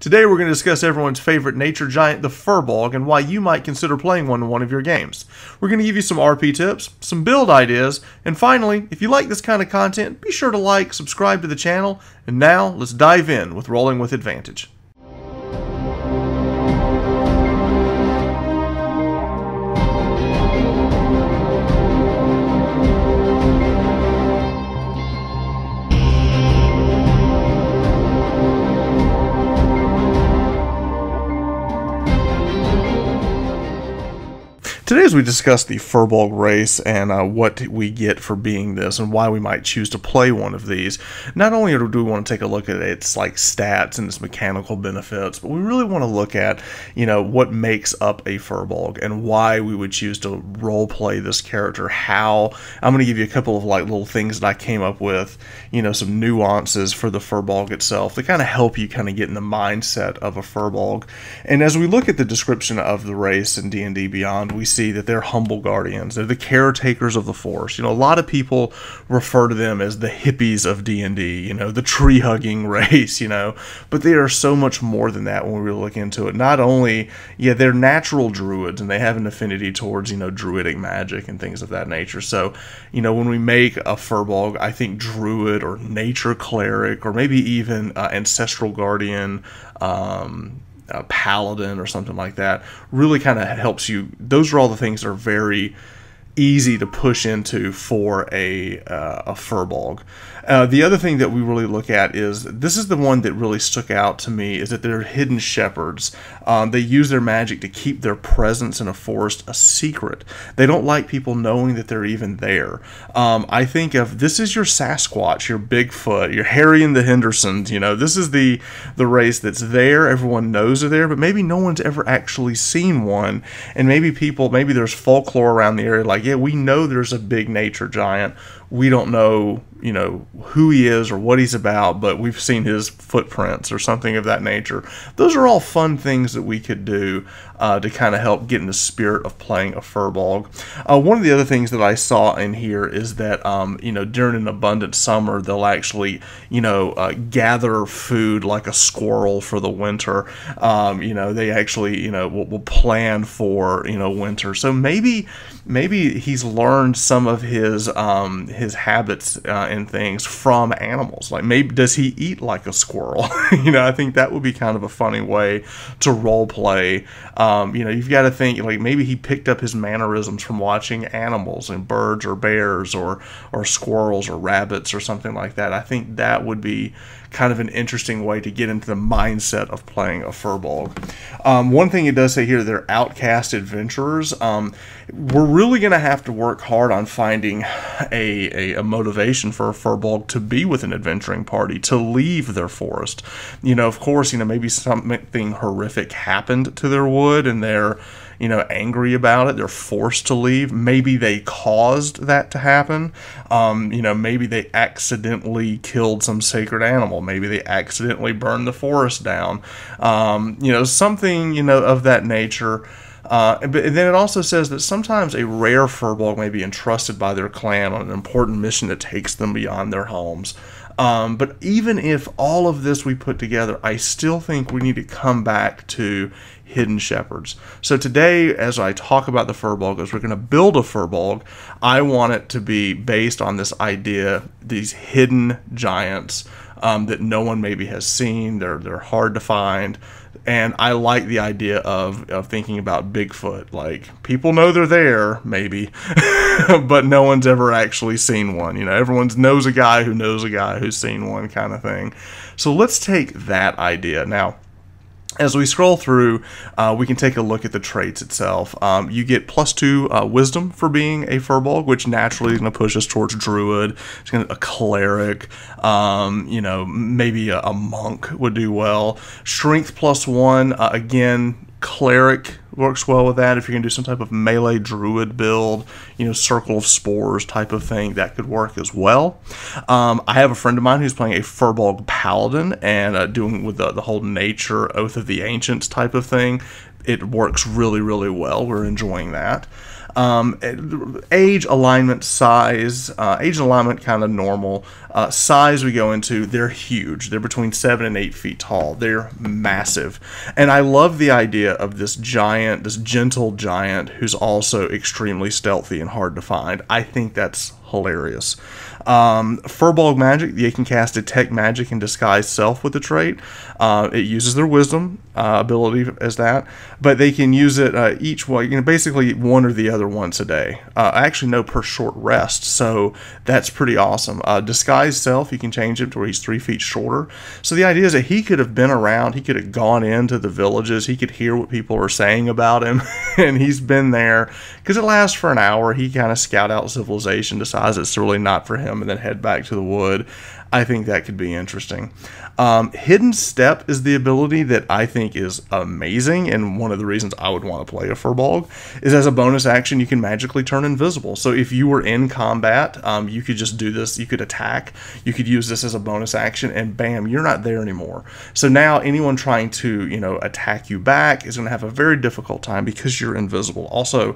Today we're going to discuss everyone's favorite nature giant, the Firbolg, and why you might consider playing one in one of your games. We're going to give you some RP tips, some build ideas, and finally, if you like this kind of content, be sure to like, subscribe to the channel, and now let's dive in with Rolling with Advantage. Today, as we discuss the Firbolg race and what we get for being this and why we might choose to play one of these, not only do we want to take a look at its stats and its mechanical benefits, but we really want to look at, what makes up a Firbolg and why we would choose to role play this character. How I'm going to give you a couple of little things that I came up with, some nuances for the Firbolg itself to kind of help you kind of get in the mindset of a Firbolg. And as we look at the description of the race in D&D Beyond, we see that they're humble guardians. They're the caretakers of the forest. A lot of people refer to them as the hippies of D&D, the tree-hugging race, but they are so much more than that when we really look into it. Not only, they're natural druids, and they have an affinity towards, druidic magic and things of that nature. So, when we make a Firbolg, I think druid or nature cleric or maybe even ancestral guardian, a paladin or something like that really kind of helps you. Those are all the things that are very easy to push into for a Firbolg. The other thing that we really look at is, this is the one that really stuck out to me, is that they're hidden shepherds. They use their magic to keep their presence in a forest a secret. They don't like people knowing that they're even there. I think of, this is your Sasquatch, your Bigfoot, your Harry and the Hendersons. This is the race that's there. Everyone knows they're there, but maybe no one's ever actually seen one. And maybe there's folklore around the area like, yeah, we know there's a big nature giant. We don't know, who he is or what he's about, but we've seen his footprints or something of that nature. Those are all fun things that we could do to kind of help get in the spirit of playing a Firbolg. One of the other things that I saw in here is that, during an abundant summer, they'll actually, gather food like a squirrel for the winter. They actually, will plan for, winter. So maybe he's learned some of his habits and things from animals. Like, maybe does he eat like a squirrel? I think that would be kind of a funny way to role play. You've got to think, maybe he picked up his mannerisms from watching animals and birds or bears or squirrels or rabbits or something like that. I think that would be kind of an interesting way to get into the mindset of playing a Firbolg. One thing it does say here, they're outcast adventurers. We're really going to have to work hard on finding a motivation for a Firbolg to be with an adventuring party, to leave their forest. Of course, maybe something horrific happened to their wood and they're angry about it. They're forced to leave. Maybe they caused that to happen. Maybe they accidentally killed some sacred animal. Maybe they accidentally burned the forest down. Something, of that nature. But then it also says that sometimes a rare Firbolg may be entrusted by their clan on an important mission that takes them beyond their homes. But even if all of this we put together, I still think we need to come back to hidden shepherds. So today, as I talk about the Firbolg, as we're going to build a Firbolg, I want it to be based on this idea, these hidden giants that no one maybe has seen. They're hard to find. And I like the idea of thinking about Bigfoot. Like, people know they're there, maybe, but no one's ever actually seen one. Everyone knows a guy who's seen one, kind of thing. So let's take that idea. Now, as we scroll through, we can take a look at the traits itself. You get +2 wisdom for being a Firbolg, which naturally is going to push us towards druid. It's going to a cleric, maybe a monk would do well. Strength +1, again, cleric works well with that. If you're going to do some type of melee druid build, circle of spores type of thing, that could work as well. I have a friend of mine who's playing a Firbolg paladin and doing with the whole nature Oath of the Ancients type of thing. It works really, really well. We're enjoying that. Age, alignment, size. Age and alignment kind of normal. Size we go into, they're huge. They're between 7 and 8 feet tall. They're massive. And I love the idea of this giant, this gentle giant who's also extremely stealthy and hard to find. I think that's hilarious. Firbolg magic, they can cast Detect Magic and Disguise Self with the trait. It uses their Wisdom ability as that, but they can use it each way, basically one or the other once a day. Actually, no, per short rest, so that's pretty awesome. Disguise Self, you can change it to where he's 3 feet shorter. So the idea is that he could have been around, he could have gone into the villages, he could hear what people are saying about him, and he's been there, because it lasts for an hour. He kind of scout out civilization, decides it's really not for him, and then head back to the wood. I think that could be interesting. Hidden Step is the ability that I think is amazing, and one of the reasons I would want to play a Firbolg is as a bonus action you can magically turn invisible. So if you were in combat, you could just do this, you could attack, you could use this as a bonus action, and bam, you're not there anymore. So now anyone trying to attack you back is going to have a very difficult time because you're invisible. Also,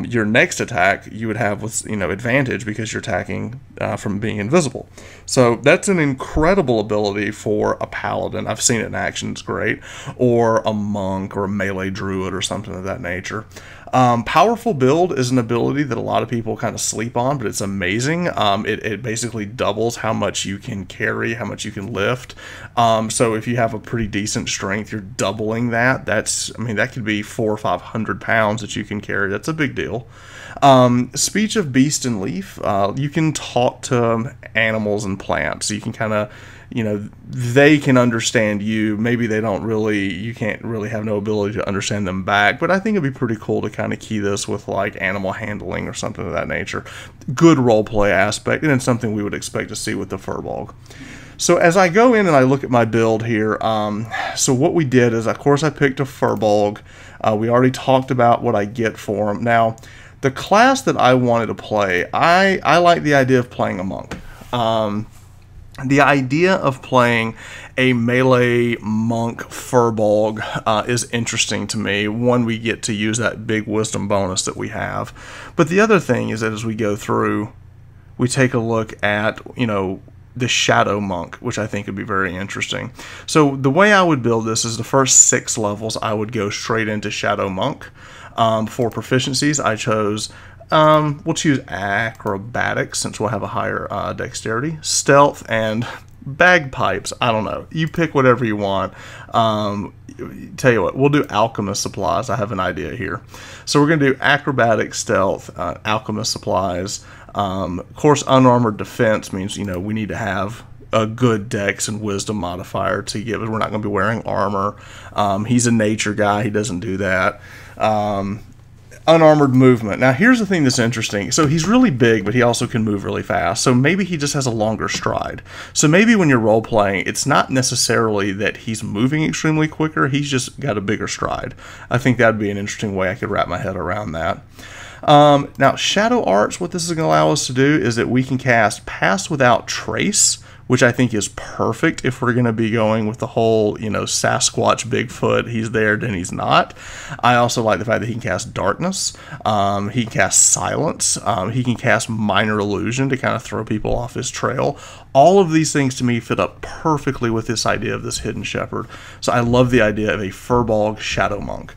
your next attack you would have with advantage because you're attacking from being invisible. So that's an incredible ability for a paladin. I've seen it in action, it's great. Or a monk or a melee druid or something of that nature. Powerful build is an ability that a lot of people kind of sleep on, but it's amazing. It basically doubles how much you can carry, how much you can lift. So if you have a pretty decent strength, you're doubling that. That could be 400 or 500 pounds that you can carry. That's a big deal. Speech of Beast and Leaf, you can talk to animals and plants. You can kind of, they can understand you. Maybe you can't really have no ability to understand them back, but I think it'd be pretty cool to kind of key this with like animal handling or something of that nature. Good roleplay aspect, and it's something we would expect to see with the Firbolg. So as I go in and I look at my build here, so what we did is, of course, I picked a Firbolg. We already talked about what I get for him. Now, the class that I wanted to play, I like the idea of playing a monk. The idea of playing a melee monk Firbolg is interesting to me. One, we get to use that big wisdom bonus that we have. But the other thing is that as we go through, we take a look at, the Shadow Monk, which I think would be very interesting. So the way I would build this is the first 6 levels, I would go straight into Shadow Monk. For proficiencies, I chose, we'll choose Acrobatics since we'll have a higher dexterity, Stealth, and Bagpipes. I don't know. You pick whatever you want. Tell you what, we'll do Alchemist Supplies. I have an idea here. So we're going to do Acrobatics, Stealth, Alchemist Supplies. Of course, Unarmored Defense means, we need to have a good dex and wisdom modifier to give it. We're not going to be wearing armor. He's a nature guy. He doesn't do that. Unarmored movement. Now, here's the thing that's interesting. So he's really big, but he also can move really fast. So maybe he just has a longer stride. So maybe when you're role-playing, it's not necessarily that he's moving extremely quicker. He's just got a bigger stride. I think that'd be an interesting way I could wrap my head around that. Now, Shadow Arts, what this is going to allow us to do is that we can cast Pass Without Trace, which I think is perfect if we're going to be going with the whole, Sasquatch, Bigfoot, he's there, then he's not. I also like the fact that he can cast Darkness, he can cast Silence, he can cast Minor Illusion to kind of throw people off his trail. All of these things to me fit up perfectly with this idea of this Hidden Shepherd. So I love the idea of a Firbolg Shadow Monk.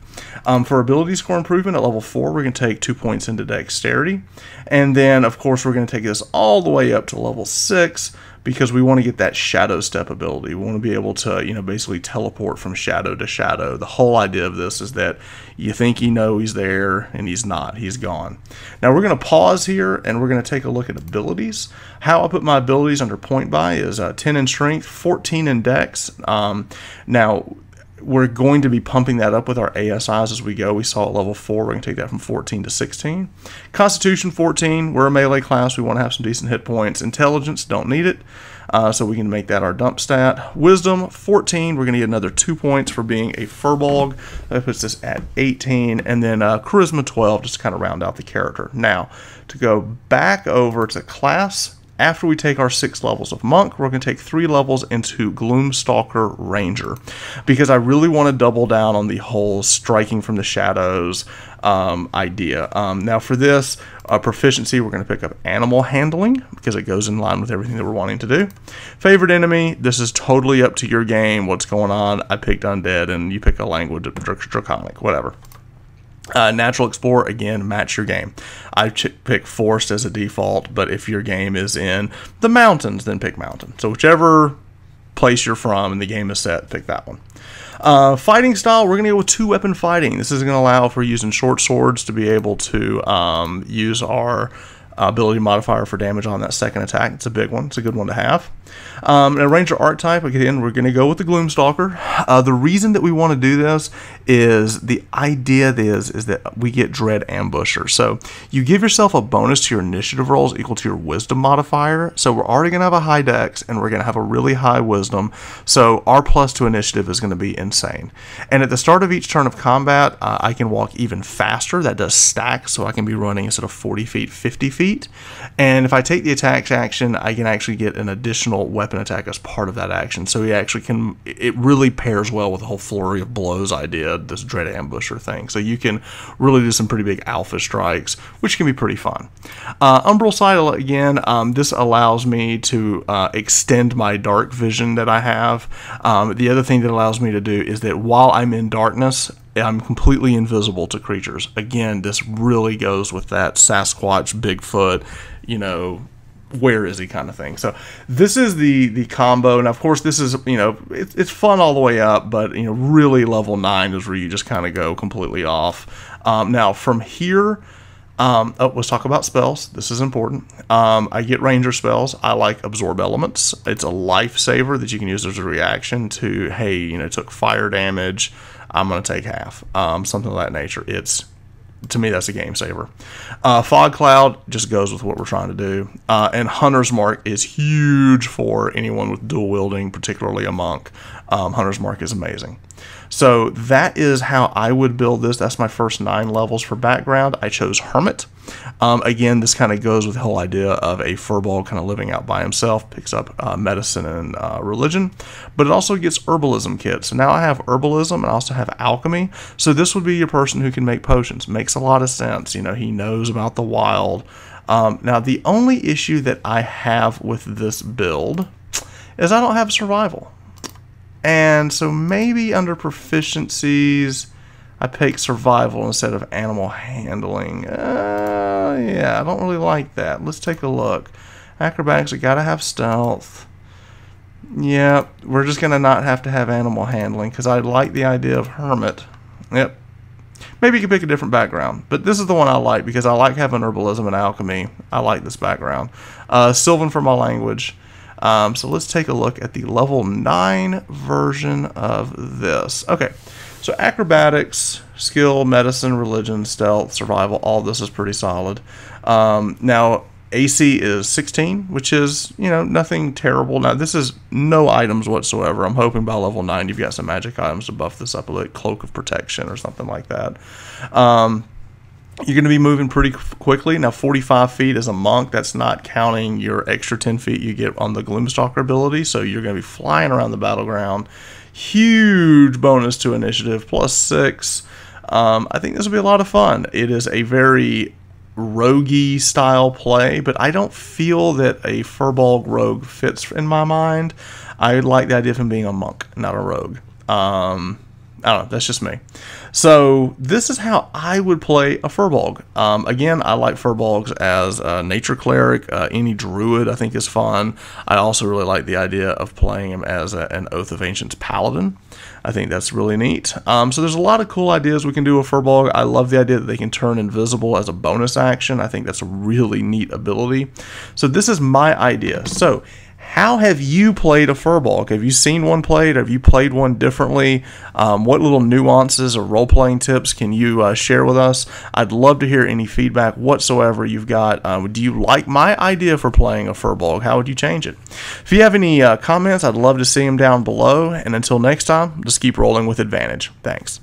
For ability score improvement at level 4, we're going to take 2 points into Dexterity. And then, of course, we're going to take this all the way up to level 6 because we want to get that Shadow Step ability. We want to be able to, basically teleport from shadow to shadow. The whole idea of this is that you think he's there, and he's not. He's gone. Now, we're going to pause here, and we're going to take a look at abilities. How I put my abilities under point by is 10 in Strength, 14 in Dex. Now, we're going to be pumping that up with our ASIs as we go. We saw at level 4. We're going to take that from 14 to 16. Constitution 14. We're a melee class. We want to have some decent hit points. Intelligence, don't need it. So we can make that our dump stat. Wisdom 14. We're going to get another 2 points for being a Firbolg. That puts us at 18. And then Charisma 12 just to kind of round out the character. Now, to go back over to class after we take our 6 levels of Monk, we're going to take 3 levels into Gloomstalker Ranger, because I really want to double down on the whole striking from the shadows idea. Now for this proficiency, we're going to pick up Animal Handling, because it goes in line with everything that we're wanting to do. Favorite enemy, this is totally up to your game, what's going on. I picked Undead, and you pick a language, Draconic, whatever. Natural Explorer, again, match your game. I pick Forest as a default, but if your game is in the mountains, then pick Mountain. So whichever place you're from and the game is set, pick that one. Fighting style, we're going to go with 2-weapon fighting. This is going to allow for using short swords to be able to use our ability modifier for damage on that second attack. It's a big one. It's a good one to have. And a Ranger archetype, again, we're going to go with the Gloomstalker. The reason that we want to do this is the idea is that we get Dread Ambusher. So you give yourself a bonus to your initiative rolls equal to your wisdom modifier. So we're already going to have a high dex, and we're going to have a really high wisdom. So our plus to initiative is going to be insane. And at the start of each turn of combat, I can walk even faster. That does stack, so I can be running instead of 40 feet, 50 feet. And if I take the attack action, I can actually get an additional weapon attack as part of that action. So he actually can, it really pairs well with the whole flurry of blows idea, this Dread Ambusher thing. So you can really do some pretty big alpha strikes, which can be pretty fun. Umbral Sight, again, this allows me to extend my dark vision that I have. The other thing that allows me to do is that while I'm in darkness, I'm completely invisible to creatures. Again, this really goes with that Sasquatch, Bigfoot, you know, where is he kind of thing. So this is the combo, and of course this is, you know, it's fun all the way up, but you know, really level 9 is where you just kind of go completely off. Now from here, let's talk about spells. This is important. I get ranger spells. I like Absorb Elements. It's a lifesaver that you can use as a reaction to, hey, you know, took fire damage, I'm going to take half. Something of that nature. To me, that's a game saver. Fog Cloud just goes with what we're trying to do. And Hunter's Mark is huge for anyone with dual wielding, particularly a monk. Hunter's Mark is amazing. So that is how I would build this. That's my first 9 levels for background. I chose Hermit. Again, this kind of goes with the whole idea of a Firbolg kind of living out by himself, picks up medicine and religion, but it also gets herbalism kits. So now I have herbalism and I also have alchemy. So this would be your person who can make potions. Makes a lot of sense. You know, he knows about the wild. Now, the only issue that I have with this build is I don't have survival. And so maybe under proficiencies, I pick survival instead of animal handling. Yeah, I don't really like that. Let's take a look. Acrobatics, we gotta have stealth. Yeah, we're just gonna not have to have animal handling because I like the idea of hermit. Yep. Maybe you could pick a different background, but this is the one I like because I like having herbalism and alchemy. I like this background. Sylvan for my language. So let's take a look at the level 9 version of this. Okay, so acrobatics, skill, medicine, religion, stealth, survival, all this is pretty solid. Now, AC is 16, which is, you know, nothing terrible. Now, this is no items whatsoever. I'm hoping by level 9 you've got some magic items to buff this up a little, Cloak of Protection or something like that. You're going to be moving pretty quickly. Now, 45 feet as a monk, that's not counting your extra 10 feet you get on the Gloomstalker ability, so you're going to be flying around the battleground. Huge bonus to initiative, +6. I think this will be a lot of fun. It is a very roguey style play, but I don't feel that a Firbolg rogue fits in my mind. I like the idea of him being a monk, not a rogue. I don't know, that's just me. So this is how I would play a Firbolg. Again, I like Firbolgs as a nature cleric. Any druid I think is fun. I also really like the idea of playing him as an Oath of Ancients paladin. I think that's really neat. So there's a lot of cool ideas we can do with Firbolg. I love the idea that they can turn invisible as a bonus action. I think that's a really neat ability. So this is my idea. So how have you played a Firbolg? Have you seen one played? Have you played one differently? What little nuances or role-playing tips can you share with us? I'd love to hear any feedback whatsoever you've got. Do you like my idea for playing a Firbolg? How would you change it? If you have any comments, I'd love to see them down below. And until next time, just keep rolling with advantage. Thanks.